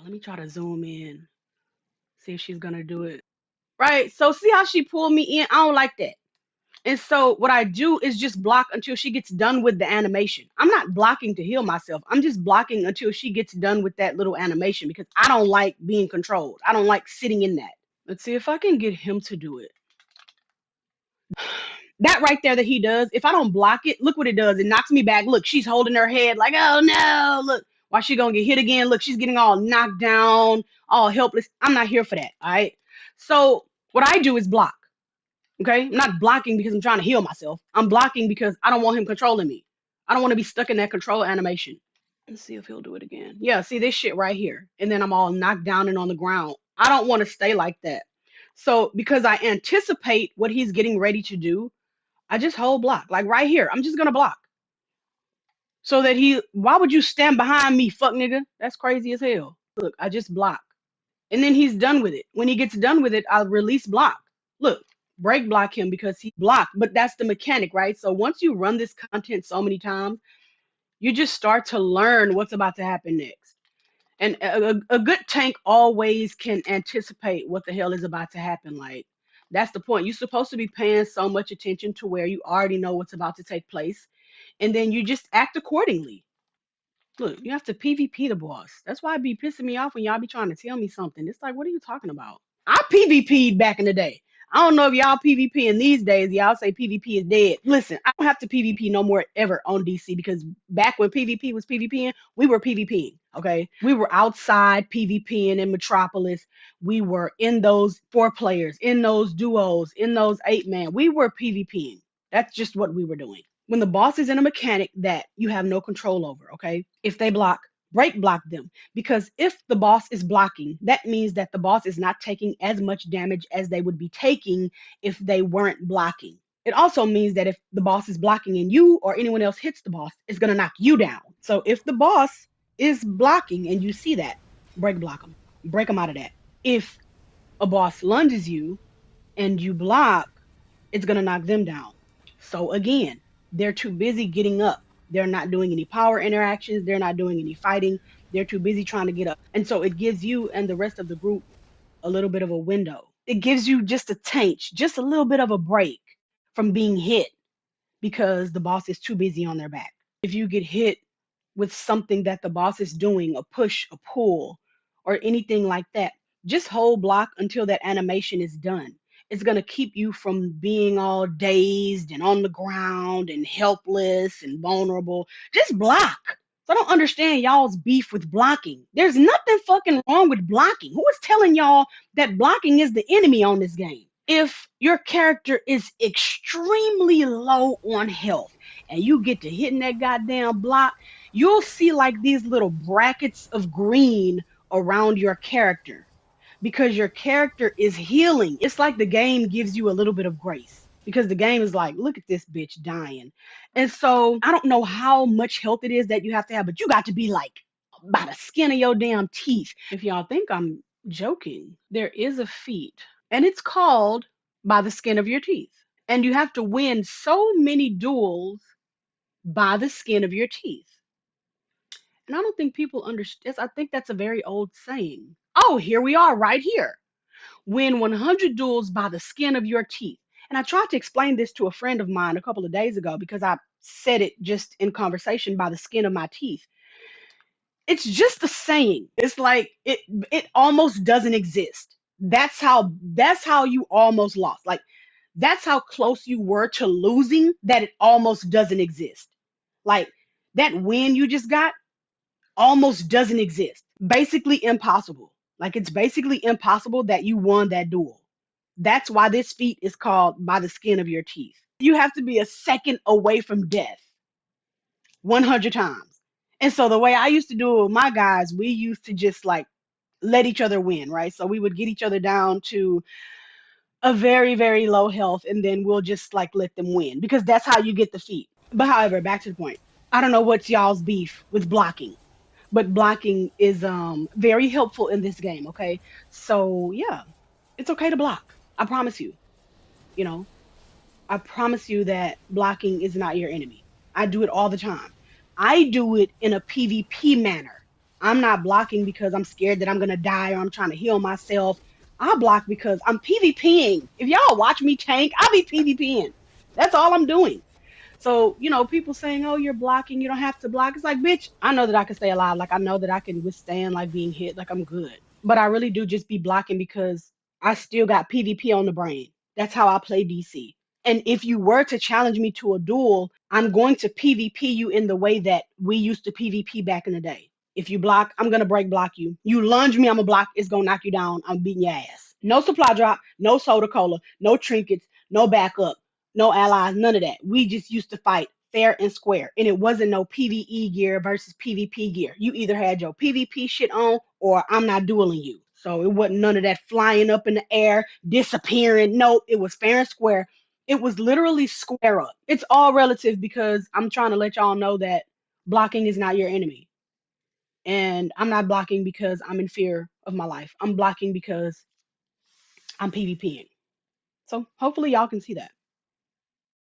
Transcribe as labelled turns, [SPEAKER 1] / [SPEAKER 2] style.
[SPEAKER 1] Let me try to zoom in, see if she's gonna do it. Right. So see how she pulled me in? I don't like that. And so what I do is just block until she gets done with the animation. I'm not blocking to heal myself. I'm just blocking until she gets done with that little animation because I don't like being controlled. I don't like sitting in that. Let's see if I can get him to do it. That right there that he does, if I don't block it, look what it does. It knocks me back. Look, she's holding her head like, oh no, look. Why she gonna get hit again? Look, she's getting all knocked down, all helpless. I'm not here for that, all right? So what I do is block, okay? I'm not blocking because I'm trying to heal myself. I'm blocking because I don't want him controlling me. I don't want to be stuck in that control animation. Let's see if he'll do it again. Yeah, see this shit right here. And then I'm all knocked down and on the ground. I don't want to stay like that. So because I anticipate what he's getting ready to do, I just hold block. Like right here, I'm just gonna block. So that why would you stand behind me, fuck nigga? That's crazy as hell. Look, I just block. And then he's done with it. When he gets done with it, I'll release block. Look, break block him because he blocked. But that's the mechanic, right? So once you run this content so many times, you just start to learn what's about to happen next. And a good tank always can anticipate what the hell is about to happen. Like, that's the point. You're supposed to be paying so much attention to where you already know what's about to take place. And then you just act accordingly. Look, you have to PvP the boss. That's why it be pissing me off when y'all be trying to tell me something. It's like, what are you talking about? I PvP'd back in the day. I don't know if y'all PvP in these days. Y'all say PvP is dead. Listen, I don't have to PvP no more ever on DC because back when PvP was PvPing, we were PvPing. Okay, we were outside PvPing in Metropolis. We were in those 4 players, in those duos, in those 8-man. We were PvPing. That's just what we were doing. When the boss is in a mechanic that you have no control over, okay? If they block, break block them. Because if the boss is blocking, that means that the boss is not taking as much damage as they would be taking if they weren't blocking. It also means that if the boss is blocking and you or anyone else hits the boss, it's going to knock you down. So if the boss is blocking and you see that, break block them. Break them out of that. If a boss lunges you and you block, it's going to knock them down. So again, they're too busy getting up. They're not doing any power interactions. They're not doing any fighting. They're too busy trying to get up. And so it gives you and the rest of the group a little bit of a window. It gives you just a taint, just a little bit of a break from being hit because the boss is too busy on their back. If you get hit with something that the boss is doing, a push, a pull, or anything like that, just hold block until that animation is done. It's going to keep you from being all dazed and on the ground and helpless and vulnerable. Just block. So I don't understand y'all's beef with blocking. There's nothing fucking wrong with blocking. Who is telling y'all that blocking is the enemy on this game? If your character is extremely low on health and you get to hitting that goddamn block, you'll see like these little brackets of green around your character because your character is healing. It's like the game gives you a little bit of grace because the game is like, look at this bitch dying. And so I don't know how much health it is that you have to have, but you got to be like by the skin of your damn teeth. If y'all think I'm joking, there is a feat and it's called by the skin of your teeth. And you have to win so many duels by the skin of your teeth. And I don't think people understand. I think that's a very old saying. Oh, here we are right here. Win 100 duels by the skin of your teeth. And I tried to explain this to a friend of mine a couple of days ago because I said it just in conversation by the skin of my teeth. It's just a saying. It's like it almost doesn't exist. That's how you almost lost. Like that's how close you were to losing that it almost doesn't exist. Like that win you just got almost doesn't exist. Basically impossible. Like it's basically impossible that you won that duel. That's why this feat is called by the skin of your teeth. You have to be a second away from death 100 times. And so the way I used to do it with my guys, we used to just like let each other win, right? So we would get each other down to a very, very low health and then we'll just like let them win because that's how you get the feat. But however, back to the point. I don't know what's y'all's beef with blocking. But blocking is very helpful in this game, okay? So yeah, it's okay to block. I promise you. You know, I promise you that blocking is not your enemy. I do it all the time. I do it in a PvP manner. I'm not blocking because I'm scared that I'm gonna die or I'm trying to heal myself. I block because I'm PvPing. If y'all watch me tank, I'll be PvPing. That's all I'm doing. So, people saying, oh, you're blocking, you don't have to block. It's like, bitch, I know that I can stay alive. Like, I know that I can withstand, like, being hit. Like, I'm good. But I really do just be blocking because I still got PvP on the brain. That's how I play DC. And if you were to challenge me to a duel, I'm going to PvP you in the way that we used to PvP back in the day. If you block, I'm going to break block you. You lunge me, I'm going to block. It's going to knock you down. I'm beating your ass. No supply drop, no soda cola, no trinkets, no backup, no allies, none of that. We just used to fight fair and square. And it wasn't no PvE gear versus PvP gear. You either had your PvP shit on or I'm not dueling you. So it wasn't none of that flying up in the air, disappearing. No, it was fair and square. It was literally square up. It's all relative because I'm trying to let y'all know that blocking is not your enemy. And I'm not blocking because I'm in fear of my life. I'm blocking because I'm PvPing. So hopefully y'all can see that.